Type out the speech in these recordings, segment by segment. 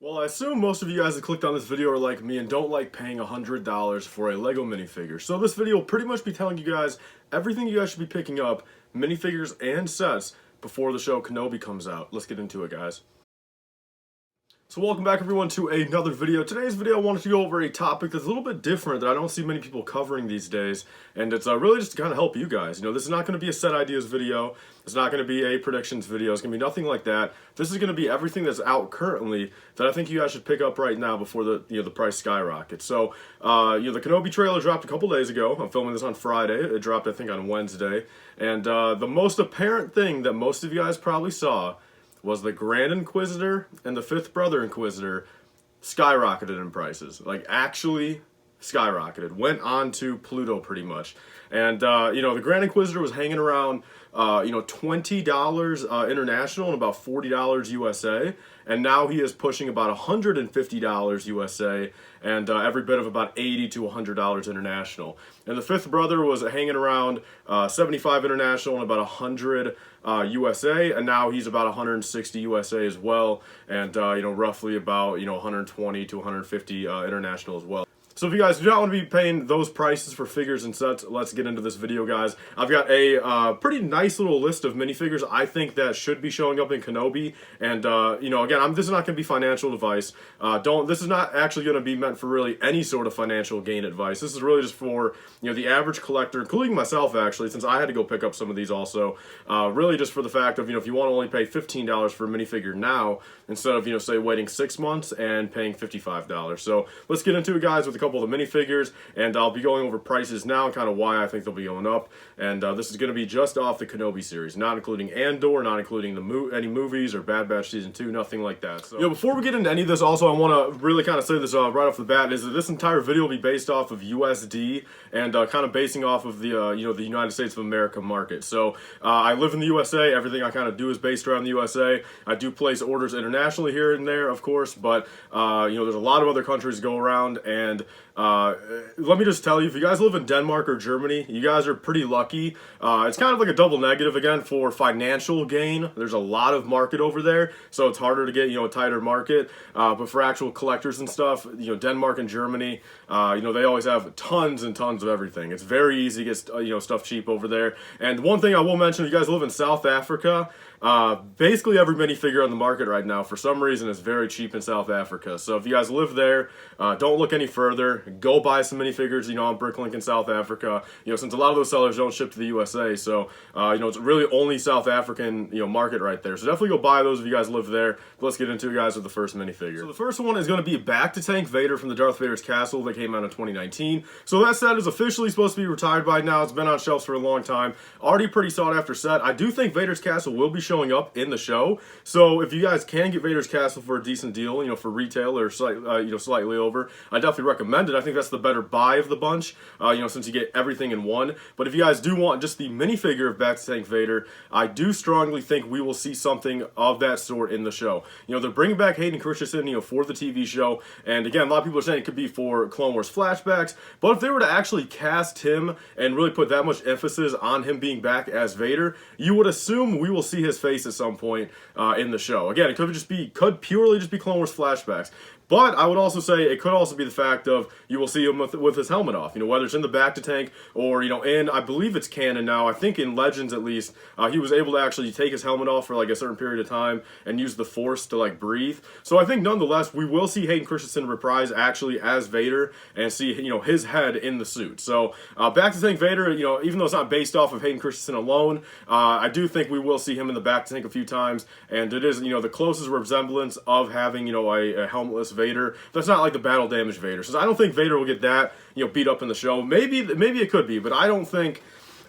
Well, I assume most of you guys that clicked on this video are like me and don't like paying $100 for a Lego minifigure. So this video will pretty much be telling you guys everything you guys should be picking up, minifigures and sets, before the show Kenobi comes out. Let's get into it, guys. So welcome back everyone to another video. Today's video I wanted to go over a topic that's a little bit different that I don't see many people covering these days, and it's really just to kind of help you guys. You know, this is not going to be a set ideas video, it's not going to be a predictions video, it's going to be nothing like that. This is going to be everything that's out currently that I think you guys should pick up right now before the the price skyrockets. So the Kenobi trailer dropped a couple days ago. I'm filming this on Friday. It dropped I think on Wednesday, and the most apparent thing that most of you guys probably saw was the Grand Inquisitor and the fifth brother Inquisitor skyrocketed in prices. Like, actually skyrocketed. Went on to Pluto pretty much. And, the Grand Inquisitor was hanging around, $20 international and about $40 USA. And now he is pushing about $150 USA and every bit of about $80 to $100 international. And the fifth brother was hanging around $75 international and about $100 USA, and now he's about $160 USA as well, and roughly about $120 to $150 international as well. So if you guys do not want to be paying those prices for figures and sets, let's get into this video, guys. I've got a pretty nice little list of minifigures I think that should be showing up in Kenobi. And, again, this is not going to be financial advice. This is not actually going to be meant for really any sort of financial gain advice. This is really just for, the average collector, including myself, actually, since I had to go pick up some of these also. Really just for the fact of, if you want to only pay $15 for a minifigure now, instead of, say, waiting 6 months and paying $55. So let's get into it, guys, with a couple of the minifigures, and I'll be going over prices now and kind of why I think they'll be going up. And this is going to be just off the Kenobi series, not including Andor, not including any movies or Bad Batch Season 2, nothing like that. So, before we get into any of this, also I want to really kind of say this right off the bat, is that this entire video will be based off of USD and kind of basing off of the the United States of America market. So I live in the USA. Everything I kind of do is based around the USA. I do place orders internationally here and there, of course, but there's a lot of other countries to go around, and let me just tell you, if you guys live in Denmark or Germany, you guys are pretty lucky. It's kind of like a double negative again for financial gain. There's a lot of market over there, so it's harder to get a tighter market. But for actual collectors and stuff, Denmark and Germany, they always have tons and tons of everything. It's very easy to get stuff cheap over there. And one thing I will mention, if you guys live in South Africa, basically every minifigure on the market right now, for some reason, is very cheap in South Africa. So if you guys live there, don't look any further. Go buy some minifigures, on BrickLink in South Africa. Since a lot of those sellers don't ship to the USA, so it's really only South African market right there. So definitely go buy those if you guys live there. But let's get into it, guys, with the first minifigure. So the first one is going to be Back to Tank Vader from the Darth Vader's Castle that came out in 2019. So that set is officially supposed to be retired by now. It's been on shelves for a long time. Already pretty sought after set. I do think Vader's Castle will be showing up in the show. So if you guys can get Vader's Castle for a decent deal, for retail or slightly over, I definitely recommend it. I think that's the better buy of the bunch, since you get everything in one. But if you guys do want just the minifigure of Back to Tank Vader, I do strongly think we will see something of that sort in the show. They're bringing back Hayden Christensen, for the TV show, and again, a lot of people are saying it could be for Clone Wars flashbacks, but if they were to actually cast him and really put that much emphasis on him being back as Vader, you would assume we will see his face at some point in the show. Again, it could purely just be Clone Wars flashbacks. But I would also say it could also be the fact of you will see him with his helmet off. Whether it's in the Back to Tank or, in, I believe it's canon now, I think in Legends at least, he was able to actually take his helmet off for like a certain period of time and use the Force to like breathe. So I think nonetheless, we will see Hayden Christensen reprise actually as Vader and see, his head in the suit. So Back to Tank Vader, even though it's not based off of Hayden Christensen alone, I do think we will see him in the Back to Tank a few times. And it is, the closest resemblance of having, a helmetless Vader. That's not like the battle damage Vader. So I don't think Vader will get that, beat up in the show. Maybe it could be, but I don't think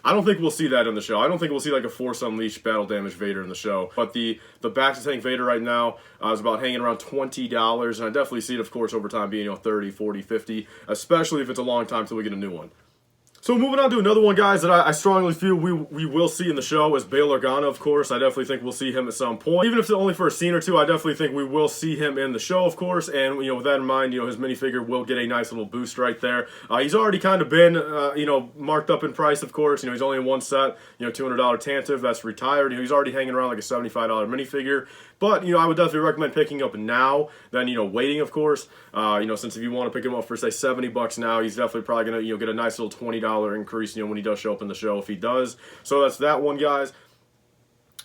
we'll see that in the show. I don't think we'll see like a Force Unleashed battle damage Vader in the show. But the Back to Tank Vader right now is about hanging around $20, and I definitely see it, of course, over time being 30, 40, 50, especially if it's a long time till we get a new one. So moving on to another one, guys, that I strongly feel we will see in the show is Bail Organa, of course. I definitely think we'll see him at some point. Even if it's only for a scene or two, I definitely think we will see him in the show, of course. And, with that in mind, his minifigure will get a nice little boost right there. He's already kind of been, marked up in price, of course. He's only in one set, $200 Tantive, that's retired. He's already hanging around like a $75 minifigure. But, you know, I would definitely recommend picking up now than, you know, waiting, of course. You know, since if you want to pick him up for, say, 70 bucks now, he's definitely probably going to, you know, get a nice little $20 increase, you know, when he does show up in the show, if he does. So that's that one, guys.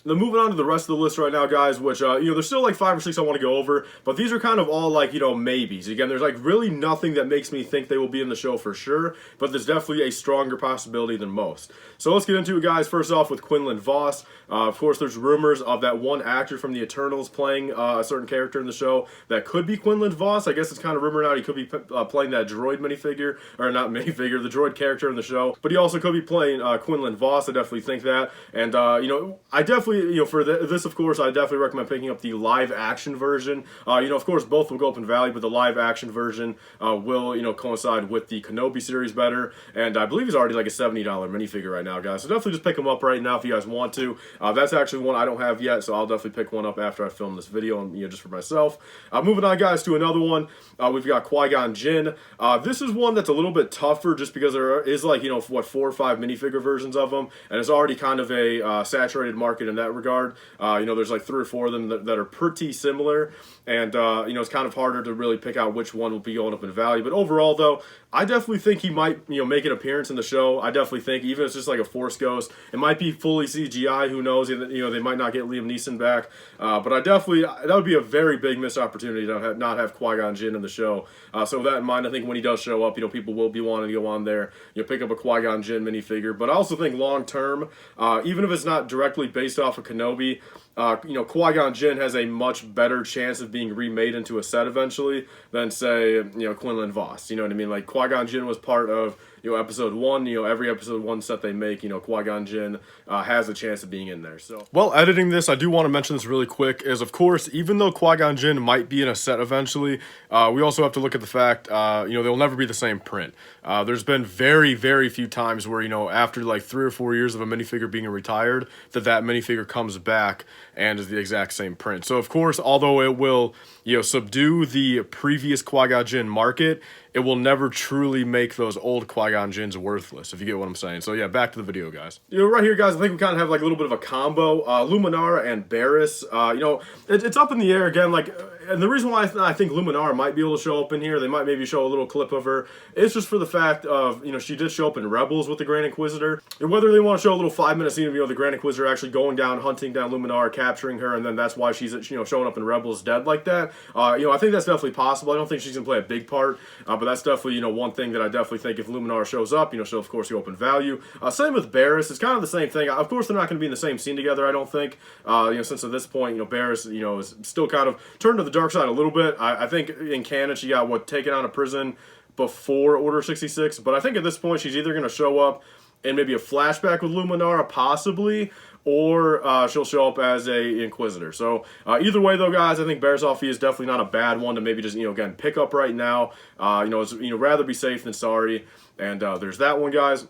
Then moving on to the rest of the list right now, guys, which, you know, there's still like 5 or 6 I want to go over, but these are kind of all like, you know, maybes. Again, there's like really nothing that makes me think they will be in the show for sure, but there's definitely a stronger possibility than most. So let's get into it, guys. First off with Quinlan Voss. Of course, there's rumors of that one actor from the Eternals playing a certain character in the show that could be Quinlan Voss. I guess it's kind of rumored out he could be playing that droid minifigure, or not minifigure, the droid character in the show, but he also could be playing Quinlan Voss. I definitely think that, and, you know, I definitely, you know, for this, of course, I definitely recommend picking up the live-action version. You know, of course, both will go up in value, but the live-action version will, you know, coincide with the Kenobi series better, and I believe he's already like a $70 minifigure right now, guys, so definitely just pick him up right now if you guys want to. That's actually one I don't have yet, so I'll definitely pick one up after I film this video, and, you know, just for myself. Moving on, guys, to another one, we've got Qui-Gon Jin. This is one that's a little bit tougher just because there is, like, you know, what, 4 or 5 minifigure versions of them, and it's already kind of a saturated market in that regard. You know, there's like 3 or 4 of them that are pretty similar, and, you know, it's kind of harder to really pick out which one will be going up in value. But overall, though, I definitely think he might, you know, make an appearance in the show. I definitely think, even if it's just like a Force Ghost, it might be fully CGI, who knows, you know, they might not get Liam Neeson back, but I definitely, that would be a very big missed opportunity to not have Qui-Gon Jinn in the show. So with that in mind, I think when he does show up, you know, people will be wanting to go on there, you know, pick up a Qui-Gon Jinn minifigure. But I also think long term, even if it's not directly based off of Kenobi, you know, Qui-Gon Jinn has a much better chance of being remade into a set eventually than, say, you know, Quinlan Voss. You know what I mean? Like, Qui-Gon Jinn was part of, you know, episode 1, you know, every episode 1 set they make, you know, Qui-Gon Jinn has a chance of being in there. So, while editing this, I do want to mention this really quick, is, of course, even though Qui-Gon Jinn might be in a set eventually, we also have to look at the fact, you know, they'll never be the same print. There's been very, very few times where, you know, after like 3 or 4 years of a minifigure being retired, that minifigure comes back and is the exact same print. So, of course, although it will, you know, subdue the previous Qui-Gon Jinn market, it will never truly make those old Qui-Gon Jinns worthless, if you get what I'm saying. So yeah, back to the video, guys. You know, right here, guys, I think we kind of have like a little bit of a combo. Luminara and Barriss, you know, it's up in the air again, like, and the reason why I think Luminara might be able to show up in here, they might maybe show a little clip of her, it's just for the fact of, you know, she did show up in Rebels with the Grand Inquisitor, and whether they want to show a little 5-minute scene of, you know, the Grand Inquisitor actually going down, hunting down Luminara, capturing her, and then that's why she's, you know, showing up in Rebels dead like that, you know, I think that's definitely possible. I don't think she's going to play a big part, but that's definitely, you know, one thing that I definitely think if Luminara shows up, you know, she'll of course go up in value. Same with Barriss, it's kind of the same thing. Of course, they're not going to be in the same scene together, I don't think. You know, since at this point, you know, Barriss, you know, is still kind of turned to the dark side a little bit. I think in canon she got taken out of prison before Order 66, but I think at this point she's either going to show up in maybe a flashback with Luminara, possibly, or she'll show up as a Inquisitor. So either way, though, guys, I think Barriss Offee is definitely not a bad one to maybe just, you know, again, pick up right now. You know, it's, you know, rather be safe than sorry. And there's that one, guys.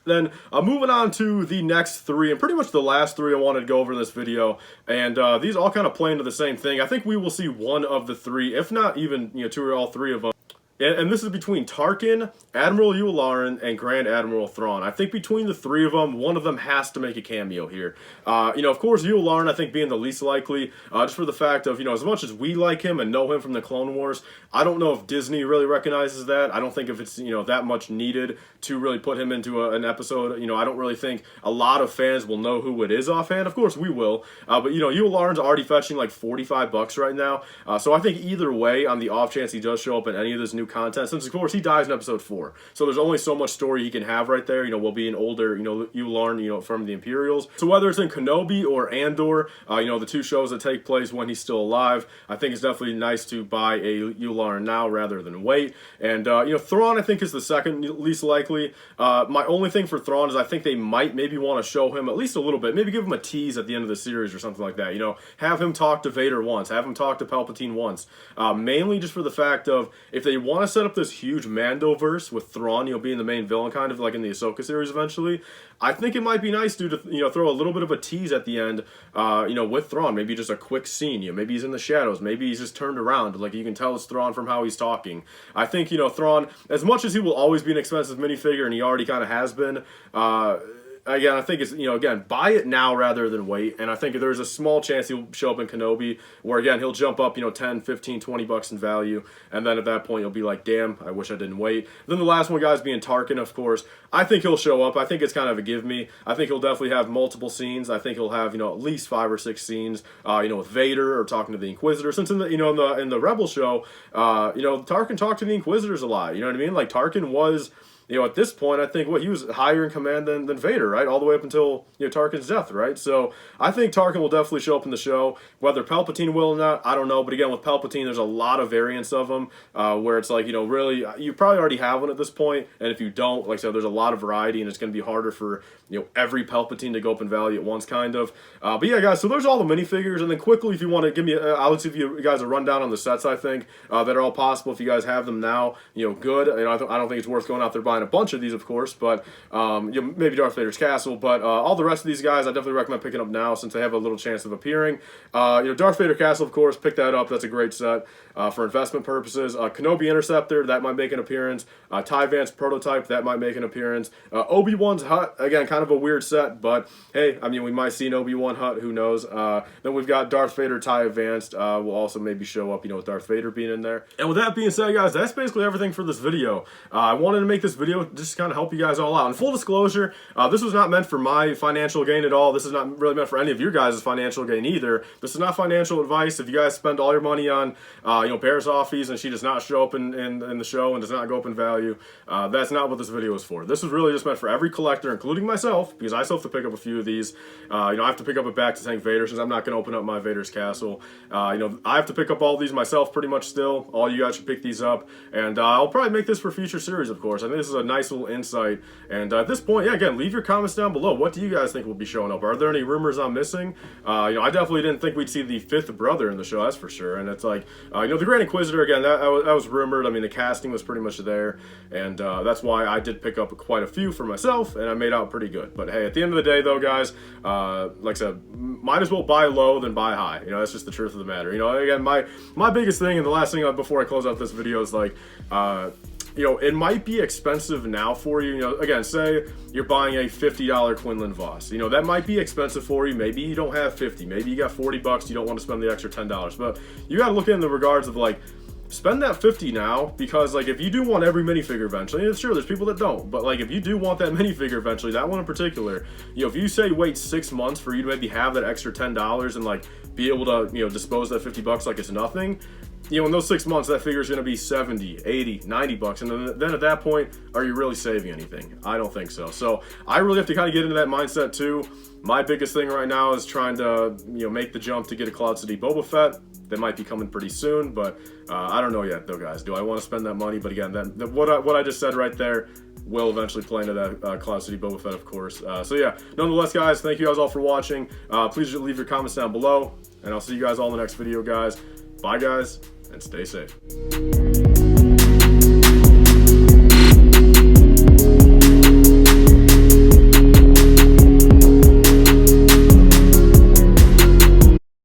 Then moving on to the next 3, and pretty much the last 3 I wanted to go over in this video, and these all kind of play into the same thing. I think we will see one of the 3, if not even, you know, 2 or all 3 of them. And this is between Tarkin, Admiral Yularen, and Grand Admiral Thrawn. I think between the 3 of them, one of them has to make a cameo here. You know, of course, Yularen, I think, being the least likely, just for the fact of, you know, as much as we like him and know him from the Clone Wars, I don't know if Disney really recognizes that. I don't think if it's, you know, that much needed to really put him into an episode. You know, I don't really think a lot of fans will know who it is offhand. Of course, we will. But, you know, Yularen's already fetching like $45 right now. So I think either way, on the off chance he does show up in any of this new content, since of course he dies in episode 4, so there's only so much story he can have right there. You know, will be an older, you know, Yularen, you know, from the Imperials. So whether it's in Kenobi or Andor, you know, the 2 shows that take place when he's still alive, I think it's definitely nice to buy a Yularen now rather than wait. And you know, Thrawn I think is the second least likely. My only thing for Thrawn is I think they might maybe want to show him at least a little bit, maybe give him a tease at the end of the series or something like that. You know, have him talk to Vader once, have him talk to Palpatine once, mainly just for the fact of if they want to set up this huge Mandoverse with Thrawn, you know, being the main villain, kind of like in the Ahsoka series eventually, I think it might be nice to, you know, throw a little bit of a tease at the end, you know, with Thrawn, maybe just a quick scene, you know, maybe he's in the shadows, maybe he's just turned around, like you can tell it's Thrawn from how he's talking. I think, you know, Thrawn, as much as he will always be an expensive minifigure, and he already kind of has been, again, I think it's, you know, again, buy it now rather than wait. And I think there's a small chance he'll show up in Kenobi where, again, he'll jump up, you know, 10, 15, 20 bucks in value. And then at that point, you'll be like, damn, I wish I didn't wait. Then the last one, guys, being Tarkin, of course. I think he'll show up. I think it's kind of a give me. I think he'll definitely have multiple scenes. I think he'll have, you know, at least 5 or 6 scenes, you know, with Vader or talking to the Inquisitor. Since in the, you know, in the Rebel show, you know, Tarkin talked to the Inquisitors a lot. You know what I mean? Like, Tarkin was, you know, at this point, I think, he was higher in command than Vader, right? All the way up until, you know, Tarkin's death, right? So I think Tarkin will definitely show up in the show. Whether Palpatine will or not, I don't know. But again, with Palpatine, there's a lot of variants of him where it's like, you know, really, you probably already have one at this point. And if you don't, like I said, there's a lot of variety, and it's going to be harder for, you know, every Palpatine to go up in value at once, kind of. But yeah, guys, so there's all the minifigures. And then quickly, if you want to give me, I'll give you guys a rundown on the sets, I think, that are all possible. If you guys have them now, you know, good. You know, I don't think it's worth going out there buying a bunch of these, of course, but you know, maybe Darth Vader's castle, but all the rest of these guys I definitely recommend picking up now since they have a little chance of appearing. You know, Darth Vader castle, of course, pick that up. That's a great set for investment purposes. Kenobi Interceptor, that might make an appearance. Ty Vance prototype, that might make an appearance. Obi-Wan's hut, again, kind of a weird set, but hey, I mean, we might see an Obi-Wan hut, who knows. Then we've got Darth Vader Ty Advanced, will also maybe show up, you know, with Darth Vader being in there. And with that being said, guys, that's basically everything for this video. I wanted to make this video just kind of help you guys all out. And full disclosure, this was not meant for my financial gain at all. This is not really meant for any of your guys' financial gain either. This is not financial advice. If you guys spend all your money on, you know, Bear's Offies and she does not show up in the show and does not go up in value, that's not what this video is for. This is really just meant for every collector, including myself, because I still have to pick up a few of these. You know, I have to pick up a back to tank Vader since I'm not going to open up my Vader's castle. You know, I have to pick up all these myself pretty much still. All you guys should pick these up. And I'll probably make this for future series, of course. I think this is a nice little insight. And at this point, yeah, again, leave your comments down below. What do you guys think will be showing up? Are there any rumors I'm missing? You know, I definitely didn't think we'd see the 5th brother in the show, that's for sure. And it's like, you know, the Grand Inquisitor, again, that was rumored. I mean, the casting was pretty much there. And that's why I did pick up quite a few for myself, and I made out pretty good. But hey, at the end of the day, though, guys, like I said, might as well buy low than buy high. You know, that's just the truth of the matter. You know, again, my biggest thing, and the last thing before I close out this video is like, you know, it might be expensive now for you. You know, again, say you're buying a $50 Quinlan Voss. You know, that might be expensive for you. Maybe you don't have 50. Maybe you got 40 bucks. You don't want to spend the extra $10. But you got to look in the regards of like, spend that 50 now, because like if you do want every minifigure eventually, and sure, there's people that don't, but like if you do want that minifigure eventually, that one in particular, you know, if you say wait 6 months for you to maybe have that extra $10 and like be able to, you know, dispose that 50 bucks like it's nothing, you know, in those 6 months, that figure is going to be 70, 80, 90 bucks. And then at that point, are you really saving anything? I don't think so. So I really have to kind of get into that mindset too. My biggest thing right now is trying to, you know, make the jump to get a Cloud City Boba Fett. That might be coming pretty soon, but I don't know yet though, guys. Do I want to spend that money? But again, what I just said right there will eventually play into that Cloud City Boba Fett, of course. So yeah, nonetheless, guys, thank you guys all for watching. Please leave your comments down below, and I'll see you guys all in the next video, guys. Bye, guys, and stay safe.